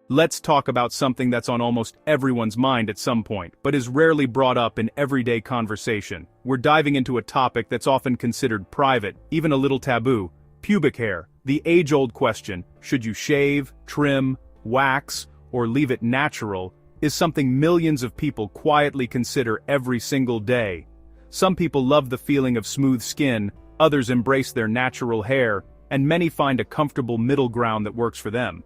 Let's talk about something that's on almost everyone's mind at some point, but is rarely brought up in everyday conversation. We're diving into a topic that's often considered private, even a little taboo: pubic hair. The age-old question, should you shave, trim, wax, or leave it natural, is something millions of people quietly consider every single day. Some people love the feeling of smooth skin, others embrace their natural hair, and many find a comfortable middle ground that works for them.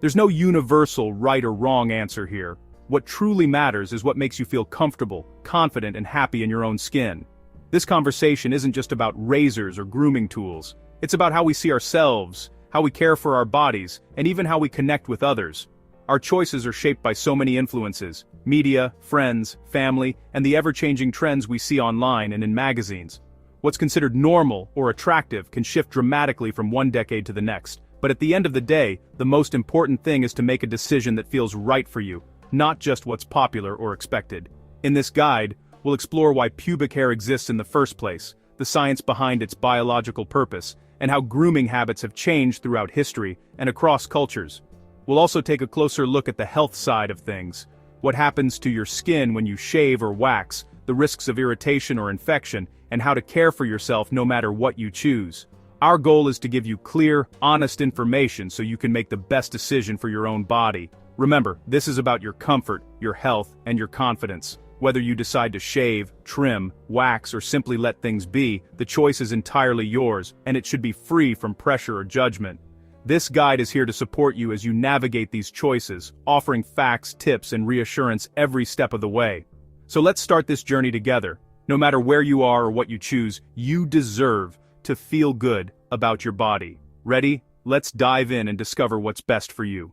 There's no universal right or wrong answer here. What truly matters is what makes you feel comfortable, confident, and happy in your own skin. This conversation isn't just about razors or grooming tools. It's about how we see ourselves, how we care for our bodies, and even how we connect with others. Our choices are shaped by so many influences: media, friends, family, and the ever-changing trends we see online and in magazines. What's considered normal or attractive can shift dramatically from one decade to the next. But at the end of the day, the most important thing is to make a decision that feels right for you, not just what's popular or expected. In this guide, we'll explore why pubic hair exists in the first place, the science behind its biological purpose, and how grooming habits have changed throughout history and across cultures. We'll also take a closer look at the health side of things: what happens to your skin when you shave or wax, the risks of irritation or infection, and how to care for yourself no matter what you choose. Our goal is to give you clear, honest information so you can make the best decision for your own body. Remember, this is about your comfort, your health, and your confidence. Whether you decide to shave, trim, wax, or simply let things be, the choice is entirely yours, and it should be free from pressure or judgment. This guide is here to support you as you navigate these choices, offering facts, tips, and reassurance every step of the way. So let's start this journey together. No matter where you are or what you choose, you deserve to feel good about your body. Ready? Let's dive in and discover what's best for you.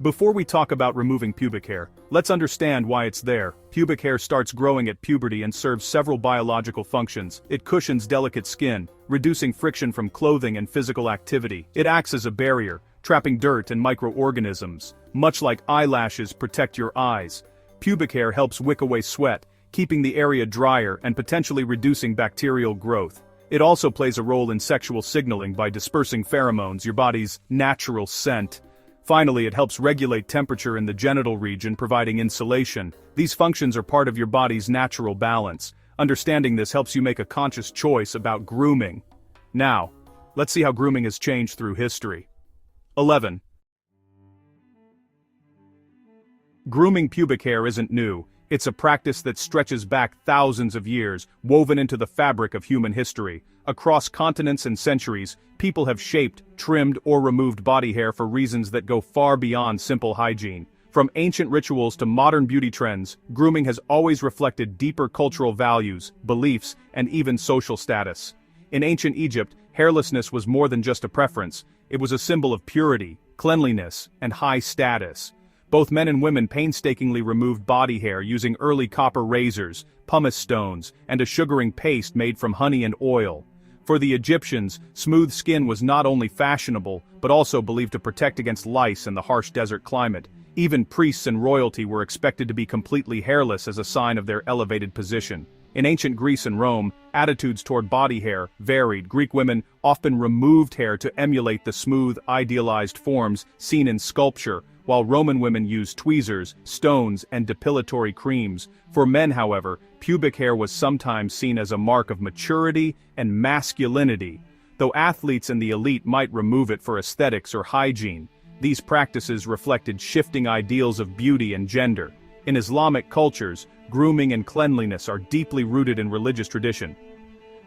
Before we talk about removing pubic hair, let's understand why it's there. Pubic hair starts growing at puberty and serves several biological functions. It cushions delicate skin, reducing friction from clothing and physical activity. It acts as a barrier, trapping dirt and microorganisms. Much like eyelashes protect your eyes, pubic hair helps wick away sweat, keeping the area drier and potentially reducing bacterial growth. It also plays a role in sexual signaling by dispersing pheromones, your body's natural scent. Finally, it helps regulate temperature in the genital region, providing insulation. These functions are part of your body's natural balance. Understanding this helps you make a conscious choice about grooming. Now, let's see how grooming has changed through history. 11. Grooming pubic hair isn't new. It's a practice that stretches back thousands of years, woven into the fabric of human history. Across continents and centuries, people have shaped, trimmed, or removed body hair for reasons that go far beyond simple hygiene. From ancient rituals to modern beauty trends, grooming has always reflected deeper cultural values, beliefs, and even social status. In ancient Egypt, hairlessness was more than just a preference. It was a symbol of purity, cleanliness, and high status. Both men and women painstakingly removed body hair using early copper razors, pumice stones, and a sugaring paste made from honey and oil. For the Egyptians, smooth skin was not only fashionable, but also believed to protect against lice and the harsh desert climate. Even priests and royalty were expected to be completely hairless as a sign of their elevated position. In ancient Greece and Rome, attitudes toward body hair varied. Greek women often removed hair to emulate the smooth, idealized forms seen in sculpture, while Roman women used tweezers, stones, and depilatory creams. For men, however, pubic hair was sometimes seen as a mark of maturity and masculinity. Though athletes and the elite might remove it for aesthetics or hygiene, these practices reflected shifting ideals of beauty and gender. In Islamic cultures, grooming and cleanliness are deeply rooted in religious tradition.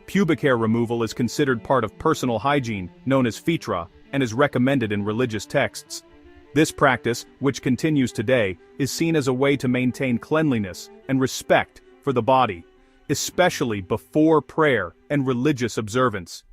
Pubic hair removal is considered part of personal hygiene, known as fitra, and is recommended in religious texts. This practice, which continues today, is seen as a way to maintain cleanliness and respect for the body, especially before prayer and religious observance.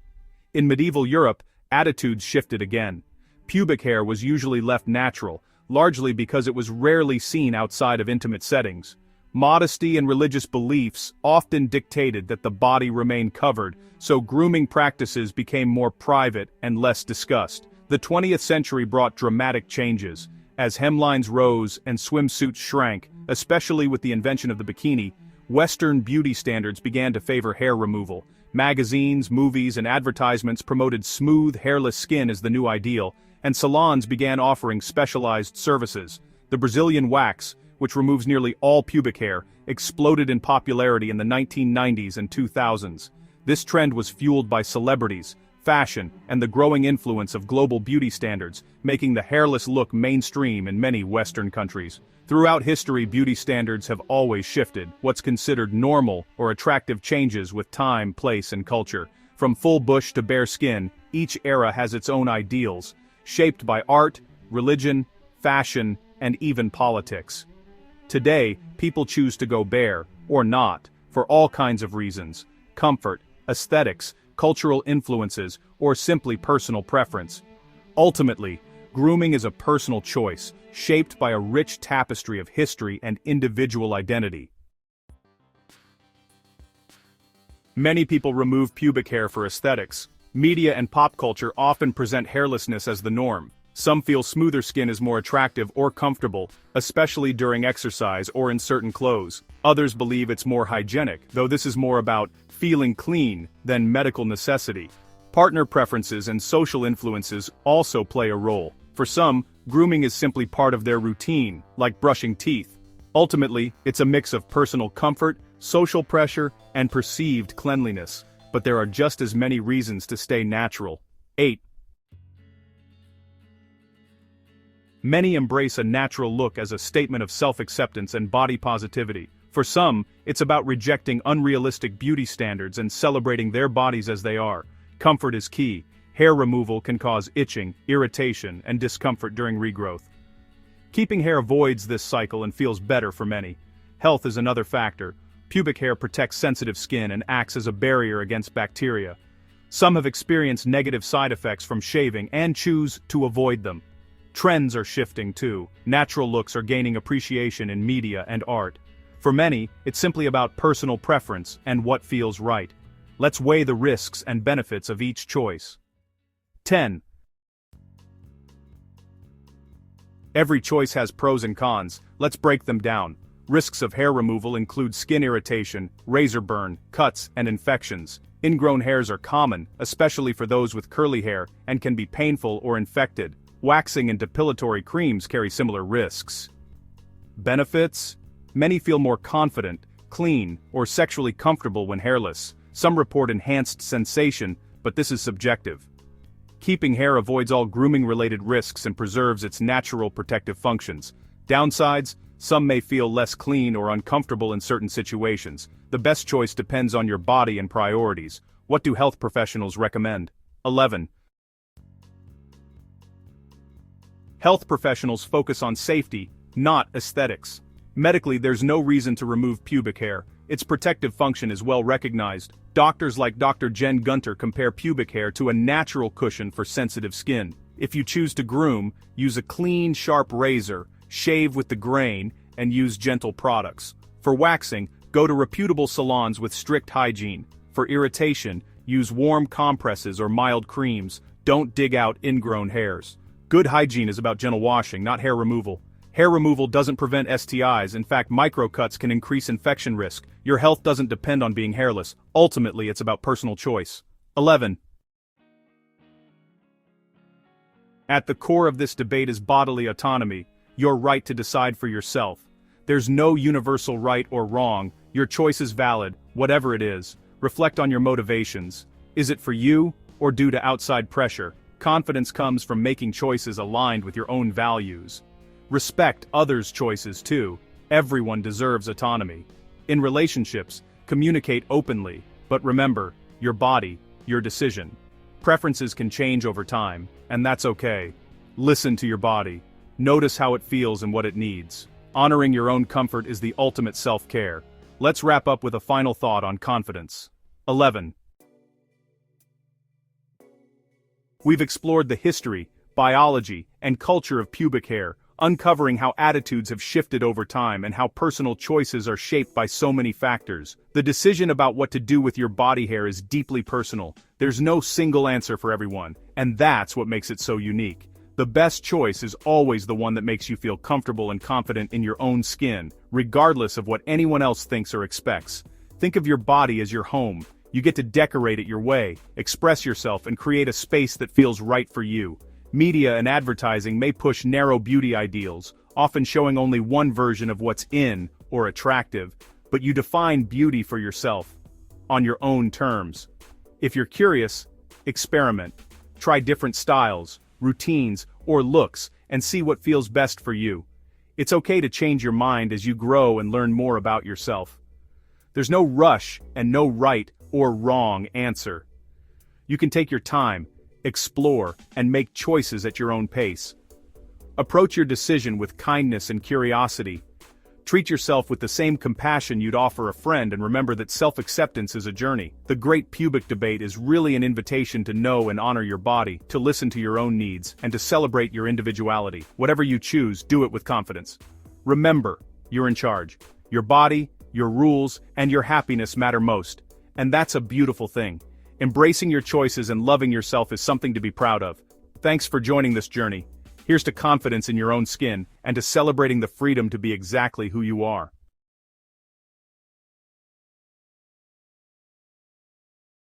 In medieval Europe, attitudes shifted again. Pubic hair was usually left natural, largely because it was rarely seen outside of intimate settings. Modesty and religious beliefs often dictated that the body remain covered, so grooming practices became more private and less discussed. The 20th century brought dramatic changes. As hemlines rose and swimsuits shrank, especially with the invention of the bikini, Western beauty standards began to favor hair removal. Magazines, movies, and advertisements promoted smooth, hairless skin as the new ideal, and salons began offering specialized services. The Brazilian wax, which removes nearly all pubic hair, exploded in popularity in the 1990s and 2000s. This trend was fueled by celebrities, fashion, and the growing influence of global beauty standards, making the hairless look mainstream in many Western countries. Throughout history, beauty standards have always shifted. What's considered normal or attractive changes with time, place, and culture. From full bush to bare skin, each era has its own ideals, shaped by art, religion, fashion, and even politics. Today, people choose to go bare, or not, for all kinds of reasons: comfort, aesthetics, cultural influences, or simply personal preference. Ultimately, grooming is a personal choice, shaped by a rich tapestry of history and individual identity. Many people remove pubic hair for aesthetics. Media and pop culture often present hairlessness as the norm. Some feel smoother skin is more attractive or comfortable, especially during exercise or in certain clothes. Others believe it's more hygienic, though this is more about feeling clean than medical necessity. Partner preferences and social influences also play a role. For some, grooming is simply part of their routine, like brushing teeth. Ultimately, it's a mix of personal comfort, social pressure, and perceived cleanliness. But there are just as many reasons to stay natural. 8. Many embrace a natural look as a statement of self-acceptance and body positivity. For some, it's about rejecting unrealistic beauty standards and celebrating their bodies as they are. Comfort is key. Hair removal can cause itching, irritation, and discomfort during regrowth. Keeping hair avoids this cycle and feels better for many. Health is another factor. Pubic hair protects sensitive skin and acts as a barrier against bacteria. Some have experienced negative side effects from shaving and choose to avoid them. Trends are shifting too. Natural looks are gaining appreciation in media and art. For many, it's simply about personal preference and what feels right. Let's weigh the risks and benefits of each choice. 10. Every choice has pros and cons. Let's break them down. Risks of hair removal include skin irritation, razor burn, cuts, and infections. Ingrown hairs are common, especially for those with curly hair, and can be painful or infected. Waxing and depilatory creams carry similar risks. Benefits? Many feel more confident, clean, or sexually comfortable when hairless. Some report enhanced sensation, but this is subjective. Keeping hair avoids all grooming-related risks and preserves its natural protective functions. Downsides? Some may feel less clean or uncomfortable in certain situations. The best choice depends on your body and priorities. What do health professionals recommend? 11. Health professionals focus on safety, not aesthetics. Medically, there's no reason to remove pubic hair. Its protective function is well recognized. Doctors like Dr. Jen Gunter compare pubic hair to a natural cushion for sensitive skin. If you choose to groom, use a clean, sharp razor, shave with the grain, and use gentle products. For waxing, go to reputable salons with strict hygiene. For irritation, use warm compresses or mild creams. Don't dig out ingrown hairs. Good hygiene is about gentle washing, not hair removal. Hair removal doesn't prevent STIs. In fact, microcuts can increase infection risk. Your health doesn't depend on being hairless. Ultimately, it's about personal choice. 11. At the core of this debate is bodily autonomy, your right to decide for yourself. There's no universal right or wrong. Your choice is valid, whatever it is. Reflect on your motivations. Is it for you, or due to outside pressure? Confidence comes from making choices aligned with your own values. Respect others' choices too. Everyone deserves autonomy. In relationships, communicate openly, but remember, your body, your decision. Preferences can change over time, and that's okay. Listen to your body. Notice how it feels and what it needs. Honoring your own comfort is the ultimate self-care. Let's wrap up with a final thought on confidence. 11. We've explored the history, biology, and culture of pubic hair, uncovering how attitudes have shifted over time and how personal choices are shaped by so many factors. The decision about what to do with your body hair is deeply personal. There's no single answer for everyone, and that's what makes it so unique. The best choice is always the one that makes you feel comfortable and confident in your own skin, regardless of what anyone else thinks or expects. Think of your body as your home. You get to decorate it your way, express yourself, and create a space that feels right for you. Media and advertising may push narrow beauty ideals, often showing only one version of what's in or attractive, but you define beauty for yourself, on your own terms. If you're curious, experiment. Try different styles, routines, or looks, and see what feels best for you. It's okay to change your mind as you grow and learn more about yourself. There's no rush and no right or wrong answer. You can take your time, explore, and make choices at your own pace. Approach your decision with kindness and curiosity. Treat yourself with the same compassion you'd offer a friend, and remember that self-acceptance is a journey. The Great Pubic Debate is really an invitation to know and honor your body, to listen to your own needs, and to celebrate your individuality. Whatever you choose, do it with confidence. Remember, you're in charge. Your body, your rules, and your happiness matter most. And that's a beautiful thing. Embracing your choices and loving yourself is something to be proud of. Thanks for joining this journey. Here's to confidence in your own skin, and to celebrating the freedom to be exactly who you are.